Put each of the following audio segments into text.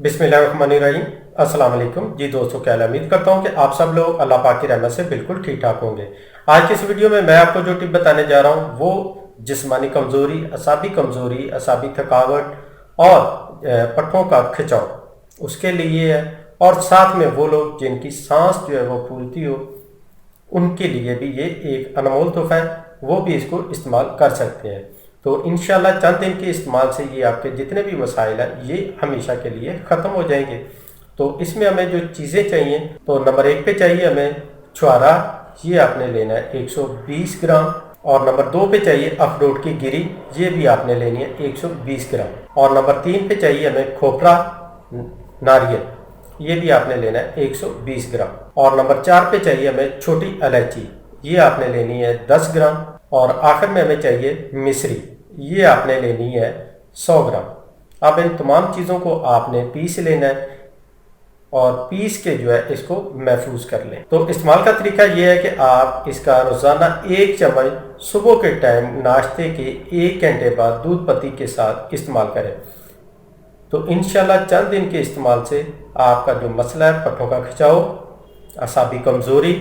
बिस्मिल्लाहिर्रहमानिर्रहीम। अस्सलाम वालेकुम जी दोस्तों, क्या उम्मीद करता हूँ कि आप सब लोग अल्लाह पाक की रहमत से बिल्कुल ठीक ठाक होंगे। आज की इस वीडियो में मैं आपको जो टिप बताने जा रहा हूँ वो जिस्मानी कमज़ोरी, असाबी थकावट और पट्ठों का खिंचाव उसके लिए है। और साथ में वो लोग जिनकी सांस जो है वो फूलती हो उनके लिए भी ये एक अनमोल तोहफा है, वो भी इसको इस्तेमाल कर सकते हैं। तो इंशाल्लाह चंद दिन के इस्तेमाल से ये आपके जितने भी मसाइल हैं ये हमेशा के लिए ख़त्म हो जाएंगे। तो इसमें हमें जो चीज़ें चाहिए, तो नंबर 1 पे चाहिए हमें छुआरा, ये आपने लेना है 120 ग्राम। और नंबर 2 पे चाहिए अखरोट की गिरी, ये भी आपने लेनी है 120 ग्राम। और नंबर 3 पे चाहिए हमें खोपरा नारियल, ये भी आपने लेना है 120 ग्राम। और नंबर 4 पे चाहिए हमें छोटी इलायची, ये आपने लेनी है 10 ग्राम। और आखिर में हमें चाहिए मिश्री, ये आपने लेनी है 100 ग्राम। अब इन तमाम चीज़ों को आपने पीस लेना है और पीस के जो है इसको महफूज कर लें। तो इस्तेमाल का तरीका ये है कि आप इसका रोज़ाना 1 चम्मच सुबह के टाइम नाश्ते के 1 घंटे बाद दूध पत्ती के साथ इस्तेमाल करें। तो इंशाल्लाह चंद दिन के इस्तेमाल से आपका जो मसला है पट्ठों का खिंचाव, असाबी कमज़ोरी,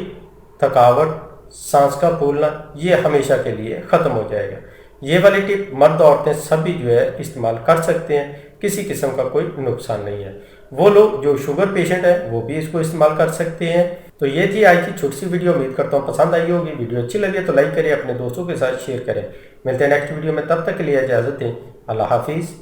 थकावट, सांस का फूलना, ये हमेशा के लिए ख़त्म हो जाएगा। ये वाली टिप मर्द औरतें सभी जो है इस्तेमाल कर सकते हैं, किसी किस्म का कोई नुकसान नहीं है। वो लोग जो शुगर पेशेंट है वो भी इसको इस्तेमाल कर सकते हैं। तो ये थी आज की छोटी सी वीडियो, उम्मीद करता हूँ पसंद आई होगी। वीडियो अच्छी लगी तो लाइक करें, अपने दोस्तों के साथ शेयर करें। मिलते हैं नेक्स्ट वीडियो में, तब तक के लिए इजाज़त दें। अल्लाह हाफिज़।